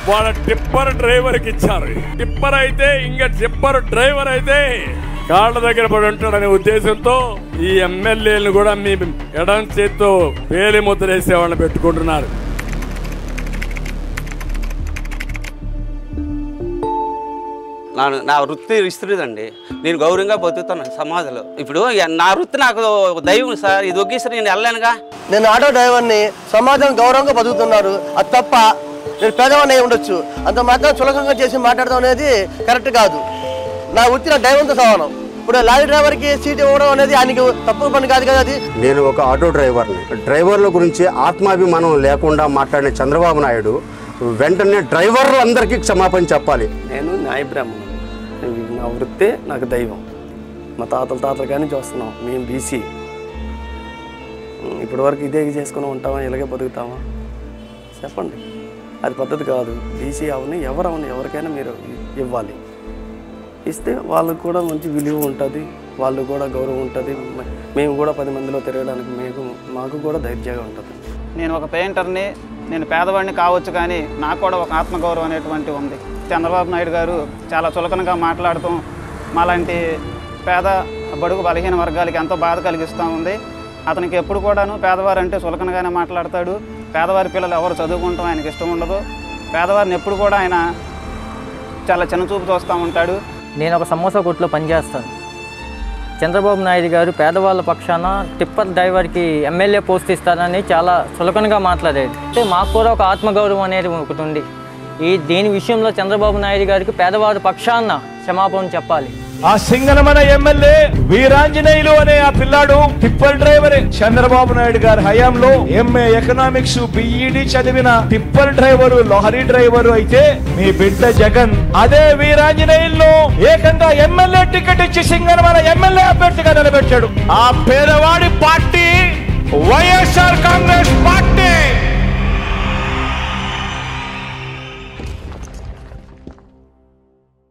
వాళ్ళ టిప్పర్ డ్రైవర్కి ఇచ్చారు. టిప్పర్ అయితే ఇంకా టిప్పర్ డ్రైవర్ అయితే కాళ్ళ దగ్గర పడి ఉంటాడనే ఉద్దేశంతో ఈ ఎమ్మెల్యేలను కూడా మీ ఎడం చేత్తో వేలి ముద్ర వేసే వాళ్ళని పెట్టుకుంటున్నారు. నా వృత్తి ఇస్తుందండి. నేను గౌరవంగా బతుకుతున్నాను సమాజంలో. ఇప్పుడు నా వృత్తి నాకు దైవం సార్. ఇది ఒకేసారి నేను వెళ్ళానుగా. నేను ఆటో డ్రైవర్ని, సమాజం గౌరవంగా బతుకుతున్నారు. అది తప్ప నేను పేదవాడిని అయి ఉండొచ్చు, అంత మాత్రం చులకంగా చేసి మాట్లాడడం అనేది కరెక్ట్ కాదు. నా వృత్తి నా దైవంతో సమానం. ఇప్పుడు లారీ డ్రైవర్కి సీట్ ఇవ్వడం అనేది ఆయనకి తప్పు పని కాదు కదా. అది నేను ఒక ఆటో డ్రైవర్ని. డ్రైవర్ల గురించి ఆత్మాభిమానం లేకుండా మాట్లాడిన చంద్రబాబు నాయుడు వెంటనే డ్రైవర్లు అందరికీ క్షమాపణ చెప్పాలి. నేను న్యాయ బ్రాహ్మణుడు. నా వృత్తే నాకు దైవం. మా తాతల కానీ చూస్తున్నాం. మేము బీసీ. ఇప్పటి వరకు ఇదే చేసుకుని ఉంటామా, ఇలాగే బతుకుతామా? చెప్పండి. అది పద్ధతి కాదు. బీసీ అవని ఎవరికైనా మీరు ఇవ్వాలి. ఇస్తే వాళ్ళకు కూడా మంచి విలువ ఉంటుంది, వాళ్ళు కూడా గౌరవం ఉంటుంది. మేము కూడా 10 మందిలో తిరగడానికి మాకు కూడా ధైర్యంగా ఉంటుంది. నేను ఒక పెయింటర్ని, నేను పేదవాడిని కావచ్చు, కానీ నాకు కూడా ఒక ఆత్మగౌరవం అనేటువంటి ఉంది. చంద్రబాబు నాయుడు గారు చాలా చులకనగా మాట్లాడుతూ మాలాంటి పేద బడుగు బలహీన వర్గాలకి ఎంతో బాధ కలిగిస్తూ ఉంది. అతనికి ఎప్పుడు కూడాను పేదవారంటే చులకనగానే మాట్లాడతాడు. పేదవారి పిల్లలు ఎవరు చదువుకుంటాం ఆయనకి ఇష్టం ఉండదు. పేదవారిని ఎప్పుడు కూడా ఆయన చాలా చిన్నచూపు చూస్తూ ఉంటాడు. నేను ఒక సమోసా కొట్లో పనిచేస్తాను. చంద్రబాబు నాయుడు గారు పేదవాళ్ళ పక్షాన టిప్పర్ డ్రైవర్కి ఎమ్మెల్యే పోస్ట్ ఇస్తారని చాలా చులకనగా మాట్లాడాడు. అంటే మాకు కూడా ఒక ఆత్మగౌరవం అనేది ఒకటి ఉంది. దీని విషయంలో చంద్రబాబు నాయుడు గారికి పేదవారి పక్షాన క్షమాపణ చెప్పాలి. ఆ సింగనమన ఎమ్మెల్యే వీరాంజనేయులు అనే ఆ పిల్లాడు టిప్పర్ డ్రైవర్. చంద్రబాబు నాయుడు గారి హయాంలో ఎంఏ ఎకనామిక్స్ బిఈడి చదివిన టిప్పర్ డ్రైవరు, లారీ డ్రైవరు అయితే మీ బిడ్డ జగన్ అదే వీరాంజనేయులను ఏకంగా ఎమ్మెల్యే టికెట్ ఇచ్చి సింగనమన ఎమ్మెల్యే అభ్యర్థిగా నిలబెట్టాడు. ఆ పేదవాడి